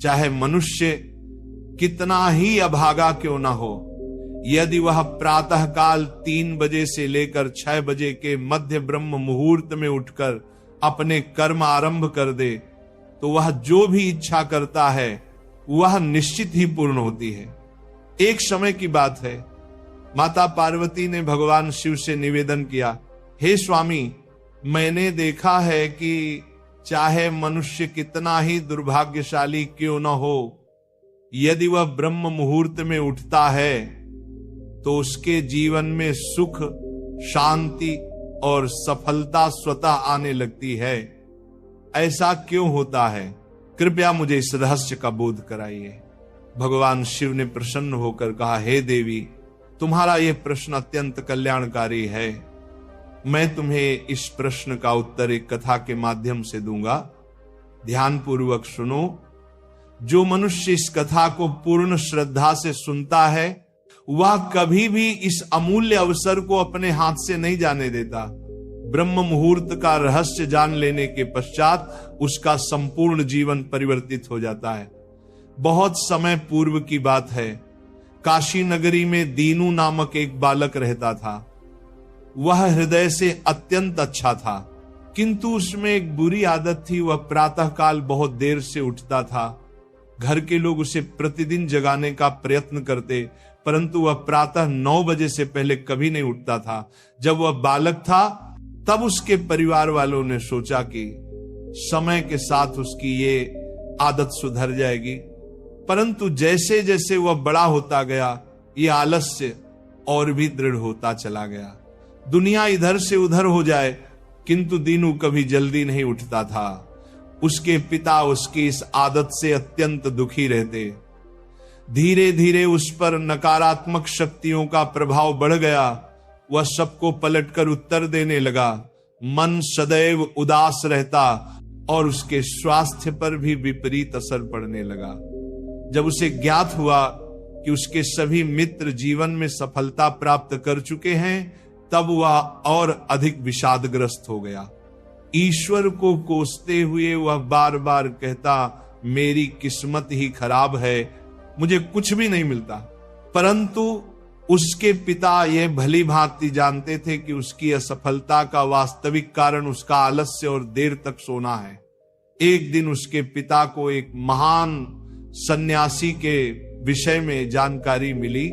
चाहे मनुष्य कितना ही अभागा क्यों ना हो, यदि वह प्रातः काल 3 बजे से लेकर 6 बजे के मध्य ब्रह्म मुहूर्त में उठकर अपने कर्म आरंभ कर दे, तो वह जो भी इच्छा करता है वह निश्चित ही पूर्ण होती है। एक समय की बात है, माता पार्वती ने भगवान शिव से निवेदन किया, हे स्वामी, मैंने देखा है कि चाहे मनुष्य कितना ही दुर्भाग्यशाली क्यों न हो, यदि वह ब्रह्म मुहूर्त में उठता है तो उसके जीवन में सुख, शांति और सफलता स्वतः आने लगती है। ऐसा क्यों होता है? कृपया मुझे इस रहस्य का बोध कराइए। भगवान शिव ने प्रसन्न होकर कहा, हे देवी, तुम्हारा यह प्रश्न अत्यंत कल्याणकारी है। मैं तुम्हें इस प्रश्न का उत्तर एक कथा के माध्यम से दूंगा। ध्यानपूर्वक सुनो। जो मनुष्य इस कथा को पूर्ण श्रद्धा से सुनता है वह कभी भी इस अमूल्य अवसर को अपने हाथ से नहीं जाने देता। ब्रह्म मुहूर्त का रहस्य जान लेने के पश्चात उसका संपूर्ण जीवन परिवर्तित हो जाता है। बहुत समय पूर्व की बात है, काशी नगरी में दीनू नामक एक बालक रहता था। वह हृदय से अत्यंत अच्छा था, किंतु उसमें एक बुरी आदत थी। वह प्रातःकाल बहुत देर से उठता था। घर के लोग उसे प्रतिदिन जगाने का प्रयत्न करते, परंतु वह प्रातः 9 बजे से पहले कभी नहीं उठता था। जब वह बालक था तब उसके परिवार वालों ने सोचा कि समय के साथ उसकी ये आदत सुधर जाएगी, परंतु जैसे जैसे वह बड़ा होता गया ये आलस्य और भी दृढ़ होता चला गया। दुनिया इधर से उधर हो जाए, किंतु दीनू कभी जल्दी नहीं उठता था। उसके पिता उसकी इस आदत से अत्यंत दुखी रहते। धीरे धीरे उस पर नकारात्मक शक्तियों का प्रभाव बढ़ गया। वह सबको पलटकर उत्तर देने लगा। मन सदैव उदास रहता और उसके स्वास्थ्य पर भी विपरीत असर पड़ने लगा। जब उसे ज्ञात हुआ कि उसके सभी मित्र जीवन में सफलता प्राप्त कर चुके हैं, तब वह और अधिक विषादग्रस्त हो गया। ईश्वर को कोसते हुए वह बार बार कहता, मेरी किस्मत ही खराब है, मुझे कुछ भी नहीं मिलता। परंतु उसके पिता यह भली भांति जानते थे कि उसकी असफलता का वास्तविक कारण उसका आलस्य और देर तक सोना है। एक दिन उसके पिता को एक महान सन्यासी के विषय में जानकारी मिली।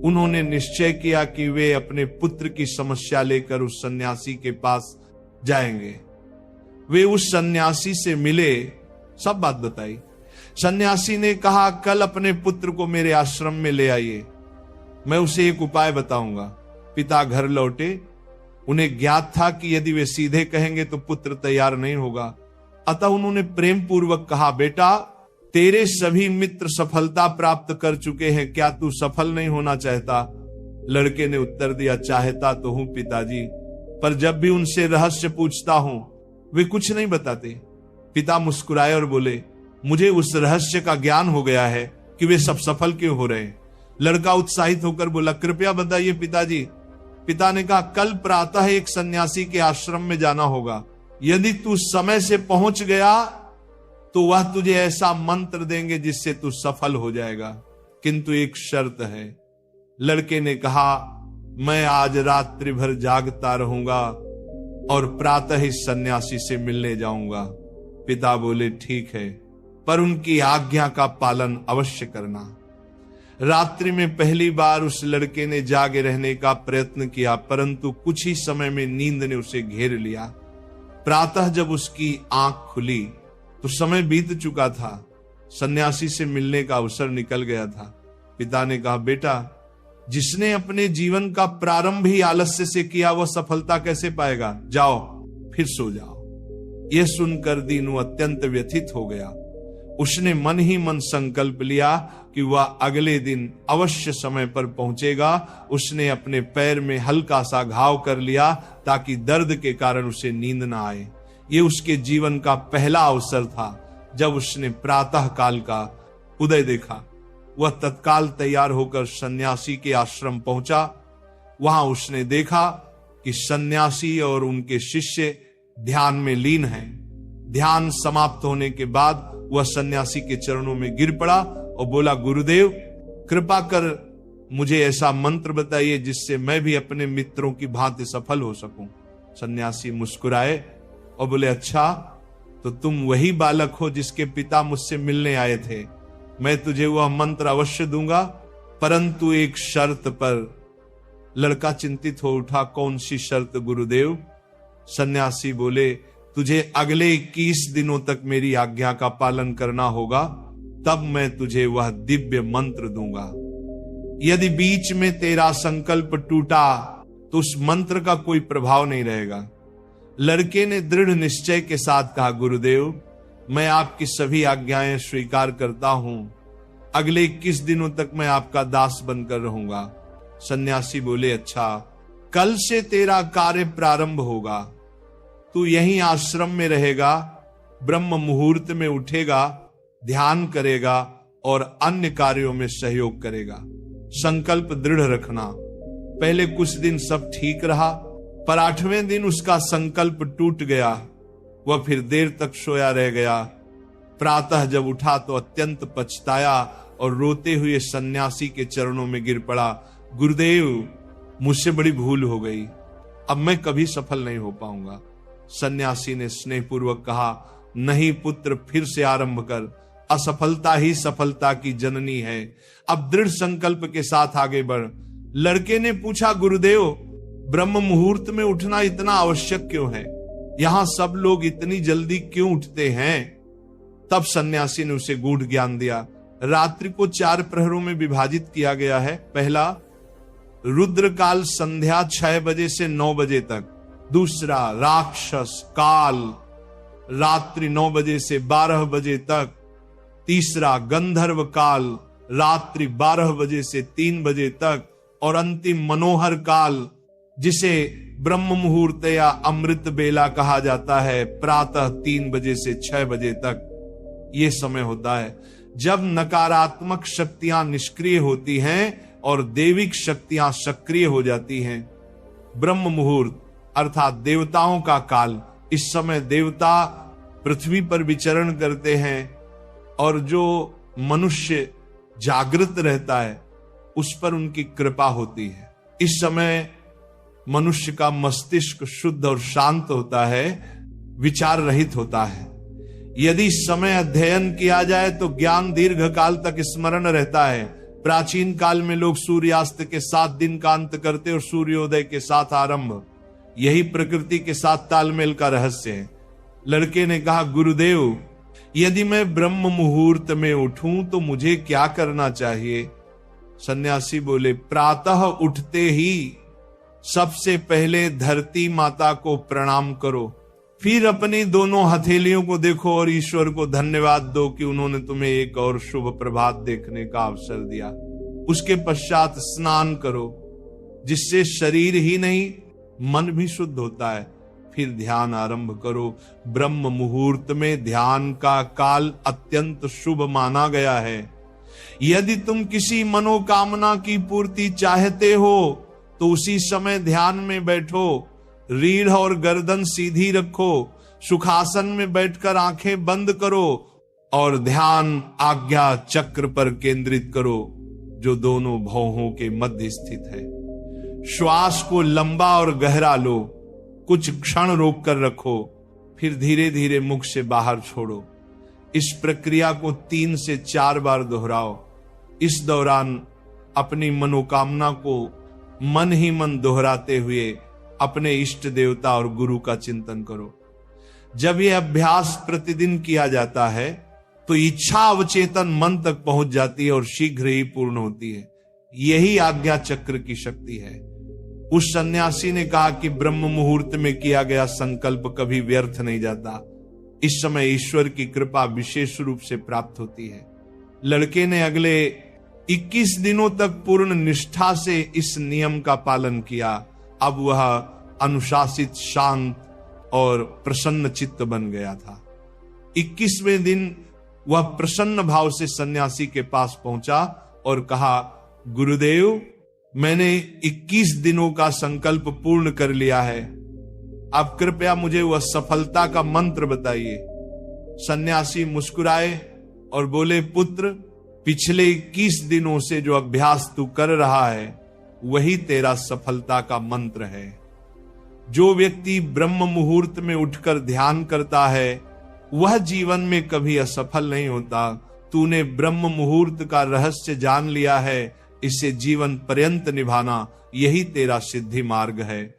उन्होंने निश्चय किया कि वे अपने पुत्र की समस्या लेकर उस सन्यासी के पास जाएंगे। वे उस सन्यासी से मिले, सब बात बताई। सन्यासी ने कहा, कल अपने पुत्र को मेरे आश्रम में ले आइए, मैं उसे एक उपाय बताऊंगा। पिता घर लौटे। उन्हें ज्ञात था कि यदि वे सीधे कहेंगे तो पुत्र तैयार नहीं होगा, अतः उन्होंने प्रेम पूर्वक कहा, बेटा, तेरे सभी मित्र सफलता प्राप्त कर चुके हैं, क्या तू सफल नहीं होना चाहता? लड़के ने उत्तर दिया, चाहता तो हूं पिताजी, पर जब भी उनसे रहस्य पूछता हूं वे कुछ नहीं बताते। पिता मुस्कुराए और बोले, मुझे उस रहस्य का ज्ञान हो गया है कि वे सब सफल क्यों हो रहे हैं। लड़का उत्साहित होकर बोला, कृपया बताइए पिताजी। पिता ने कहा, कल प्रातः एक सन्यासी के आश्रम में जाना होगा। यदि तू समय से पहुंच गया तो वह तुझे ऐसा मंत्र देंगे जिससे तू सफल हो जाएगा, किंतु एक शर्त है। लड़के ने कहा, मैं आज रात्रि भर जागता रहूंगा और प्रातः इस सन्यासी से मिलने जाऊंगा। पिता बोले, ठीक है, पर उनकी आज्ञा का पालन अवश्य करना। रात्रि में पहली बार उस लड़के ने जागे रहने का प्रयत्न किया, परंतु कुछ ही समय में नींद ने उसे घेर लिया। प्रातः जब उसकी आंख खुली तो समय बीत चुका था। सन्यासी से मिलने का अवसर निकल गया था। पिता ने कहा, बेटा, जिसने अपने जीवन का प्रारंभ ही आलस्य से किया वह सफलता कैसे पाएगा? जाओ फिर सो जाओ। यह सुनकर दीनू अत्यंत व्यथित हो गया। उसने मन ही मन संकल्प लिया कि वह अगले दिन अवश्य समय पर पहुंचेगा। उसने अपने पैर में हल्का सा घाव कर लिया ताकि दर्द के कारण उसे नींद ना आए। ये उसके जीवन का पहला अवसर था जब उसने प्रातः काल का उदय देखा। वह तत्काल तैयार होकर सन्यासी के आश्रम पहुंचा। वहां उसने देखा कि सन्यासी और उनके शिष्य ध्यान में लीन हैं। ध्यान समाप्त होने के बाद वह सन्यासी के चरणों में गिर पड़ा और बोला, गुरुदेव कृपा कर मुझे ऐसा मंत्र बताइए जिससे मैं भी अपने मित्रों की भांति सफल हो सकूं। सन्यासी मुस्कुराए और बोले, अच्छा तो तुम वही बालक हो जिसके पिता मुझसे मिलने आए थे। मैं तुझे वह मंत्र अवश्य दूंगा, परंतु एक शर्त पर। लड़का चिंतित हो उठा, कौन सी शर्त गुरुदेव? सन्यासी बोले, तुझे अगले 21 दिनों तक मेरी आज्ञा का पालन करना होगा, तब मैं तुझे वह दिव्य मंत्र दूंगा। यदि बीच में तेरा संकल्प टूटा तो उस मंत्र का कोई प्रभाव नहीं रहेगा। लड़के ने दृढ़ निश्चय के साथ कहा, गुरुदेव मैं आपकी सभी आज्ञाएं स्वीकार करता हूं, अगले 21 दिनों तक मैं आपका दास बनकर रहूंगा। सन्यासी बोले, अच्छा कल से तेरा कार्य प्रारंभ होगा, तू यहीं आश्रम में रहेगा, ब्रह्म मुहूर्त में उठेगा, ध्यान करेगा और अन्य कार्यों में सहयोग करेगा। संकल्प दृढ़ रखना। पहले कुछ दिन सब ठीक रहा, पर 8वें दिन उसका संकल्प टूट गया। वह फिर देर तक सोया रह गया। प्रातः जब उठा तो अत्यंत पछताया और रोते हुए सन्यासी के चरणों में गिर पड़ा, गुरुदेव मुझसे बड़ी भूल हो गई, अब मैं कभी सफल नहीं हो पाऊंगा। सन्यासी ने स्नेहपूर्वक कहा, नहीं पुत्र, फिर से आरंभ कर, असफलता ही सफलता की जननी है। अब दृढ़ संकल्प के साथ आगे बढ़। लड़के ने पूछा, गुरुदेव ब्रह्म मुहूर्त में उठना इतना आवश्यक क्यों है? यहां सब लोग इतनी जल्दी क्यों उठते हैं? तब सन्यासी ने उसे गूढ़ ज्ञान दिया। रात्रि को 4 प्रहरों में विभाजित किया गया है। पहला, रुद्र काल संध्या 6 बजे से 9 बजे तक। दूसरा, राक्षस काल रात्रि 9 बजे से 12 बजे तक। तीसरा, गंधर्व काल रात्रि 12 बजे से 3 बजे तक। और अंतिम, मनोहर काल, जिसे ब्रह्म मुहूर्त या अमृत बेला कहा जाता है, प्रातः 3 बजे से 6 बजे तक। यह समय होता है जब नकारात्मक शक्तियां निष्क्रिय होती हैं और दैविक शक्तियां सक्रिय हो जाती हैं। ब्रह्म मुहूर्त अर्थात देवताओं का काल। इस समय देवता पृथ्वी पर विचरण करते हैं और जो मनुष्य जागृत रहता है उस पर उनकी कृपा होती है। इस समय मनुष्य का मस्तिष्क शुद्ध और शांत होता है, विचार रहित होता है। यदि समय अध्ययन किया जाए तो ज्ञान दीर्घ काल तक स्मरण रहता है। प्राचीन काल में लोग सूर्यास्त के साथ दिन का अंत करते और सूर्योदय के साथ आरंभ। यही प्रकृति के साथ तालमेल का रहस्य है। लड़के ने कहा, गुरुदेव यदि मैं ब्रह्म मुहूर्त में उठूं तो मुझे क्या करना चाहिए? सन्यासी बोले, प्रातः उठते ही सबसे पहले धरती माता को प्रणाम करो, फिर अपनी दोनों हथेलियों को देखो और ईश्वर को धन्यवाद दो कि उन्होंने तुम्हें एक और शुभ प्रभात देखने का अवसर दिया। उसके पश्चात स्नान करो, जिससे शरीर ही नहीं मन भी शुद्ध होता है। फिर ध्यान आरंभ करो। ब्रह्म मुहूर्त में ध्यान का काल अत्यंत शुभ माना गया है। यदि तुम किसी मनोकामना की पूर्ति चाहते हो तो उसी समय ध्यान में बैठो। रीढ़ और गर्दन सीधी रखो, सुखासन में बैठकर आंखें बंद करो और ध्यान आज्ञा चक्र पर केंद्रित करो, जो दोनों भौहों के मध्य स्थित है। श्वास को लंबा और गहरा लो, कुछ क्षण रोक कर रखो, फिर धीरे धीरे मुख से बाहर छोड़ो। इस प्रक्रिया को 3 से 4 बार दोहराओ। इस दौरान अपनी मनोकामना को मन ही मन दोहराते हुए अपने इष्ट देवता और गुरु का चिंतन करो। जब यह अभ्यास प्रतिदिन किया जाता है तो इच्छा अवचेतन मन तक पहुंच जाती है और शीघ्र ही पूर्ण होती है। यही आज्ञा चक्र की शक्ति है। उस सन्यासी ने कहा कि ब्रह्म मुहूर्त में किया गया संकल्प कभी व्यर्थ नहीं जाता। इस समय ईश्वर की कृपा विशेष रूप से प्राप्त होती है। लड़के ने अगले 21 दिनों तक पूर्ण निष्ठा से इस नियम का पालन किया। अब वह अनुशासित, शांत और प्रसन्न चित्त बन गया था। 21वें दिन वह प्रसन्न भाव से सन्यासी के पास पहुंचा और कहा, गुरुदेव मैंने 21 दिनों का संकल्प पूर्ण कर लिया है, आप कृपया मुझे वह सफलता का मंत्र बताइए। सन्यासी मुस्कुराए और बोले, पुत्र, पिछले 21 दिनों से जो अभ्यास तू कर रहा है वही तेरा सफलता का मंत्र है। जो व्यक्ति ब्रह्म मुहूर्त में उठकर ध्यान करता है वह जीवन में कभी असफल नहीं होता। तूने ब्रह्म मुहूर्त का रहस्य जान लिया है, इसे जीवन पर्यंत निभाना यही तेरा सिद्धि मार्ग है।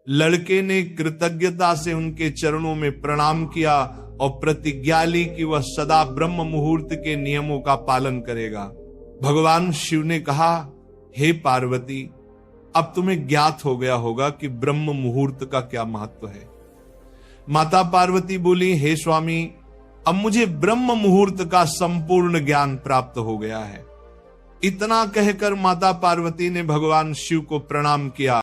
लड़के ने कृतज्ञता से उनके चरणों में प्रणाम किया और प्रतिज्ञा ली कि वह सदा ब्रह्म मुहूर्त के नियमों का पालन करेगा। भगवान शिव ने कहा, हे पार्वती, अब तुम्हें ज्ञात हो गया होगा कि ब्रह्म मुहूर्त का क्या महत्व है। माता पार्वती बोली, हे स्वामी, अब मुझे ब्रह्म मुहूर्त का संपूर्ण ज्ञान प्राप्त हो गया है। इतना कहकर माता पार्वती ने भगवान शिव को प्रणाम किया